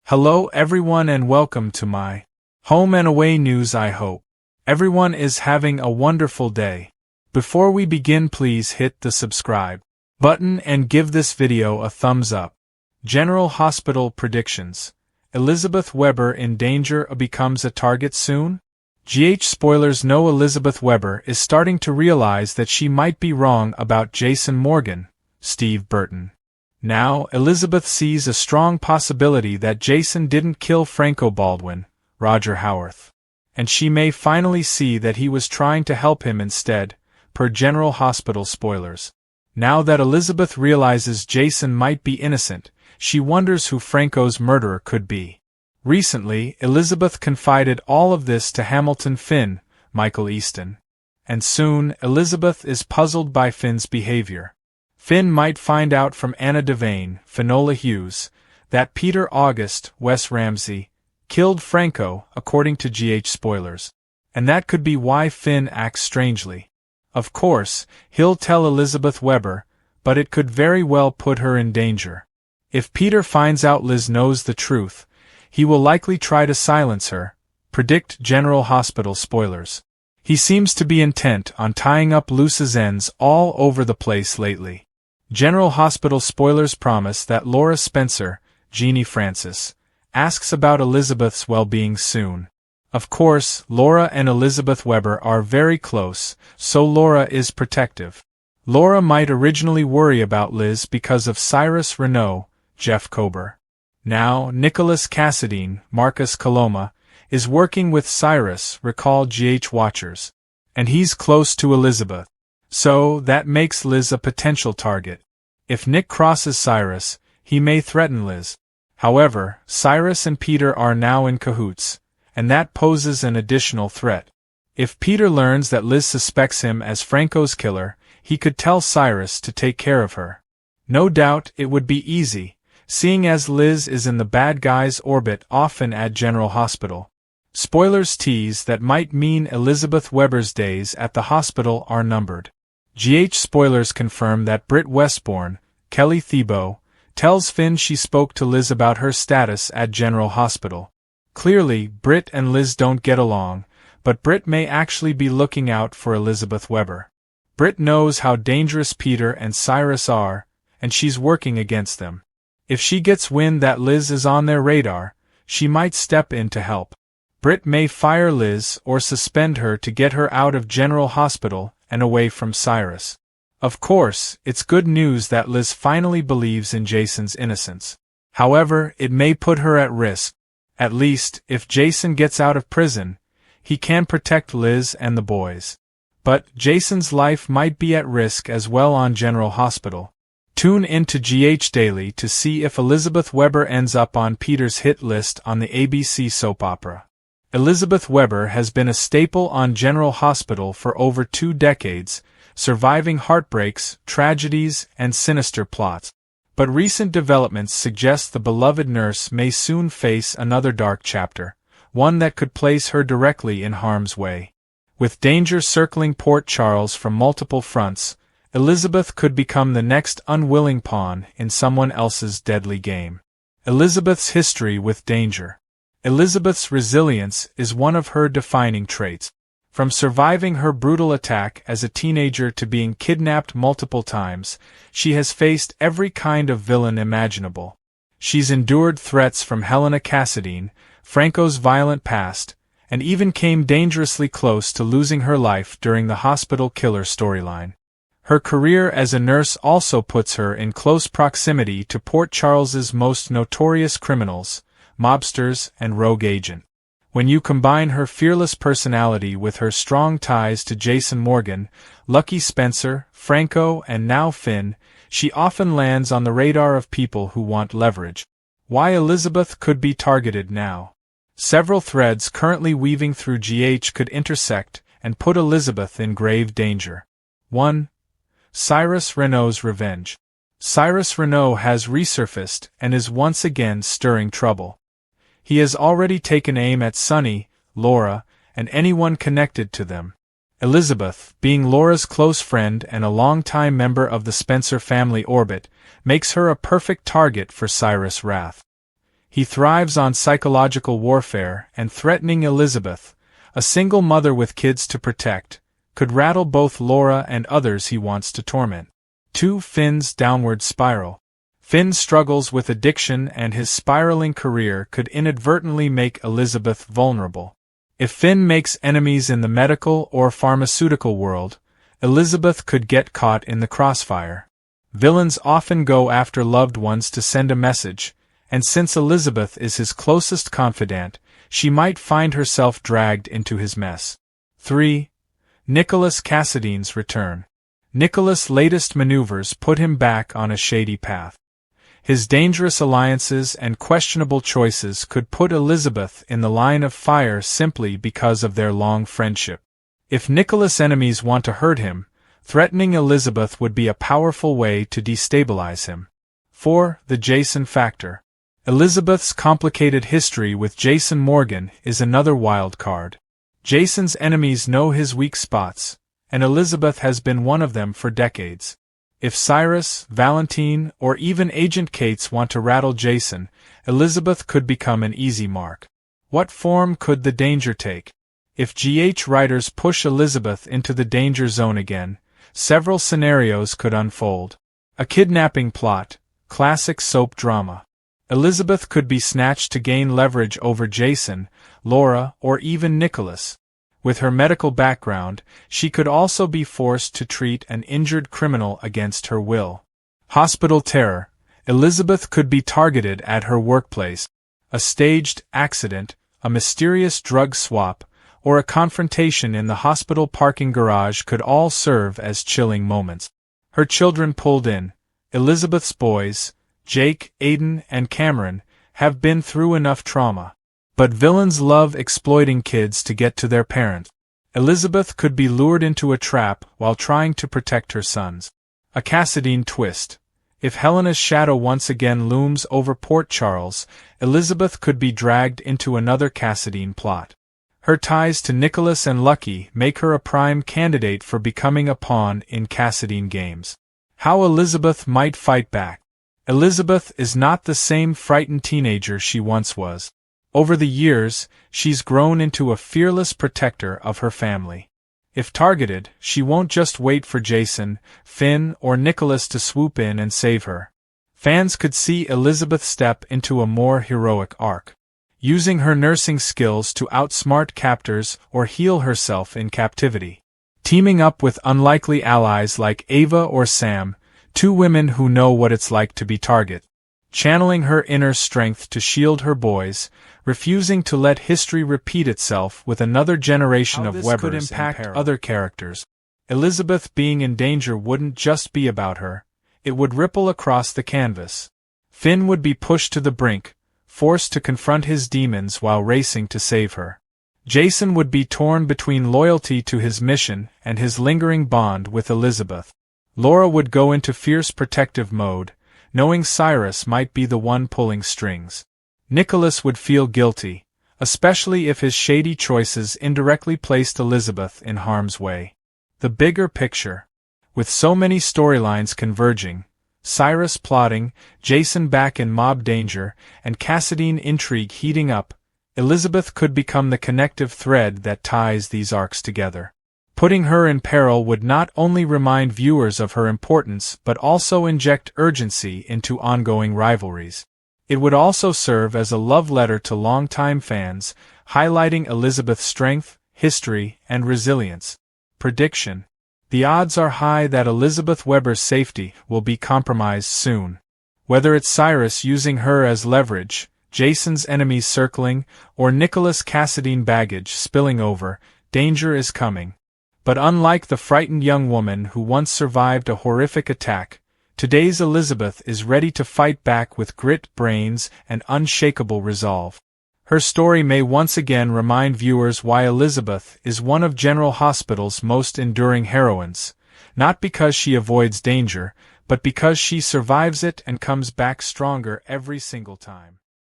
Hello everyone and welcome to my home and away news. I hope everyone is having a wonderful day. Before we begin, please hit the subscribe button and give this video a thumbs up. General Hospital predictions. Elizabeth Weber in danger becomes a target soon? Spoilers know Elizabeth Weber is starting to realize that she might be wrong about Jason Morgan, Steve Burton. Now, Elizabeth sees a strong possibility that Jason didn't kill Franco Baldwin, Roger Howarth. And she may finally see that he was trying to help him instead, per General Hospital spoilers. Now that Elizabeth realizes Jason might be innocent, she wonders who Franco's murderer could be. Recently, Elizabeth confided all of this to Hamilton Finn, Michael Easton. And soon, Elizabeth is puzzled by Finn's behavior. Finn might find out from Anna Devane, Finola Hughes, that Peter August, Wes Ramsey, killed Franco, according to spoilers. And that could be why Finn acts strangely. Of course, he'll tell Elizabeth Weber, but it could very well put her in danger. If Peter finds out Liz knows the truth, he will likely try to silence her, predict General Hospital spoilers. He seems to be intent on tying up loose ends all over the place lately. General Hospital spoilers promise that Laura Spencer, Jeannie Francis, asks about Elizabeth's well-being soon. Of course, Laura and Elizabeth Weber are very close, so Laura is protective. Laura might originally worry about Liz because of Cyrus Renaud, Jeff Kober. Now, Nicholas Cassadine, Marcus Coloma, is working with Cyrus, recall watchers. And he's close to Elizabeth. So, that makes Liz a potential target. If Nick crosses Cyrus, he may threaten Liz. However, Cyrus and Peter are now in cahoots, and that poses an additional threat. If Peter learns that Liz suspects him as Franco's killer, he could tell Cyrus to take care of her. No doubt it would be easy, seeing as Liz is in the bad guy's orbit often at General Hospital. Spoilers tease that might mean Elizabeth Weber's days at the hospital are numbered. Spoilers confirm that Britt Westbourne, Kelly Thiebaud, tells Finn she spoke to Liz about her status at General Hospital. Clearly, Britt and Liz don't get along, but Britt may actually be looking out for Elizabeth Weber. Britt knows how dangerous Peter and Cyrus are, and she's working against them. If she gets wind that Liz is on their radar, she might step in to help. Britt may fire Liz or suspend her to get her out of General Hospital and away from Cyrus. Of course, it's good news that Liz finally believes in Jason's innocence. However, it may put her at risk. At least, if Jason gets out of prison, he can protect Liz and the boys. But Jason's life might be at risk as well on General Hospital. Tune in to GH Daily to see if Elizabeth Weber ends up on Peter's hit list on the ABC soap opera. Elizabeth Weber has been a staple on General Hospital for over 2 decades, surviving heartbreaks, tragedies, and sinister plots. But recent developments suggest the beloved nurse may soon face another dark chapter, one that could place her directly in harm's way. With danger circling Port Charles from multiple fronts, Elizabeth could become the next unwilling pawn in someone else's deadly game. Elizabeth's history with danger. Elizabeth's resilience is one of her defining traits. From surviving her brutal attack as a teenager to being kidnapped multiple times, she has faced every kind of villain imaginable. She's endured threats from Helena Cassadine, Franco's violent past, and even came dangerously close to losing her life during the hospital killer storyline. Her career as a nurse also puts her in close proximity to Port Charles's most notorious criminals, mobsters, and rogue agent. When you combine her fearless personality with her strong ties to Jason Morgan, Lucky Spencer, Franco, and now Finn, she often lands on the radar of people who want leverage. Why Elizabeth could be targeted now. Several threads currently weaving through GH could intersect and put Elizabeth in grave danger. 1. Cyrus Renaud's revenge. Cyrus Renaud has resurfaced and is once again stirring trouble. He has already taken aim at Sunny, Laura, and anyone connected to them. Elizabeth, being Laura's close friend and a longtime member of the Spencer family orbit, makes her a perfect target for Cyrus' wrath. He thrives on psychological warfare, and threatening Elizabeth, a single mother with kids to protect, could rattle both Laura and others he wants to torment. 2. Finn's downward spiral. Finn struggles with addiction, and his spiraling career could inadvertently make Elizabeth vulnerable. If Finn makes enemies in the medical or pharmaceutical world, Elizabeth could get caught in the crossfire. Villains often go after loved ones to send a message, and since Elizabeth is his closest confidant, she might find herself dragged into his mess. 3. Nicholas Cassadine's return. Nicholas' latest maneuvers put him back on a shady path. His dangerous alliances and questionable choices could put Elizabeth in the line of fire simply because of their long friendship. If Nicholas' enemies want to hurt him, threatening Elizabeth would be a powerful way to destabilize him. 4. The Jason factor. Elizabeth's complicated history with Jason Morgan is another wild card. Jason's enemies know his weak spots, and Elizabeth has been one of them for decades. If Cyrus, Valentine, or even Agent Cates want to rattle Jason, Elizabeth could become an easy mark. What form could the danger take? If GH writers push Elizabeth into the danger zone again, several scenarios could unfold. A kidnapping plot, classic soap drama. Elizabeth could be snatched to gain leverage over Jason, Laura, or even Nicholas. With her medical background, she could also be forced to treat an injured criminal against her will. Hospital terror. Elizabeth could be targeted at her workplace. A staged accident, a mysterious drug swap, or a confrontation in the hospital parking garage could all serve as chilling moments. Her children pulled in. Elizabeth's boys, Jake, Aiden, and Cameron, have been through enough trauma. But villains love exploiting kids to get to their parents. Elizabeth could be lured into a trap while trying to protect her sons. A Cassadine twist. If Helena's shadow once again looms over Port Charles, Elizabeth could be dragged into another Cassadine plot. Her ties to Nicholas and Lucky make her a prime candidate for becoming a pawn in Cassadine games. How Elizabeth might fight back. Elizabeth is not the same frightened teenager she once was. Over the years, she's grown into a fearless protector of her family. If targeted, she won't just wait for Jason, Finn, or Nicholas to swoop in and save her. Fans could see Elizabeth step into a more heroic arc, using her nursing skills to outsmart captors or heal herself in captivity. Teaming up with unlikely allies like Ava or Sam, 2 women who know what it's like to be target. Channeling her inner strength to shield her boys, refusing to let history repeat itself with another generation of Webbers could impact other characters. Elizabeth being in danger wouldn't just be about her, it would ripple across the canvas. Finn would be pushed to the brink, forced to confront his demons while racing to save her. Jason would be torn between loyalty to his mission and his lingering bond with Elizabeth. Laura would go into fierce protective mode, knowing Cyrus might be the one pulling strings. Nicholas would feel guilty, especially if his shady choices indirectly placed Elizabeth in harm's way. The bigger picture. With so many storylines converging, Cyrus plotting, Jason back in mob danger, and Cassadine intrigue heating up, Elizabeth could become the connective thread that ties these arcs together. Putting her in peril would not only remind viewers of her importance but also inject urgency into ongoing rivalries. It would also serve as a love letter to longtime fans, highlighting Elizabeth's strength, history, and resilience. Prediction. The odds are high that Elizabeth Webber's safety will be compromised soon. Whether it's Cyrus using her as leverage, Jason's enemies circling, or Nicholas Cassadine baggage spilling over, danger is coming. But unlike the frightened young woman who once survived a horrific attack, today's Elizabeth is ready to fight back with grit, brains, and unshakable resolve. Her story may once again remind viewers why Elizabeth is one of General Hospital's most enduring heroines, not because she avoids danger, but because she survives it and comes back stronger every single time.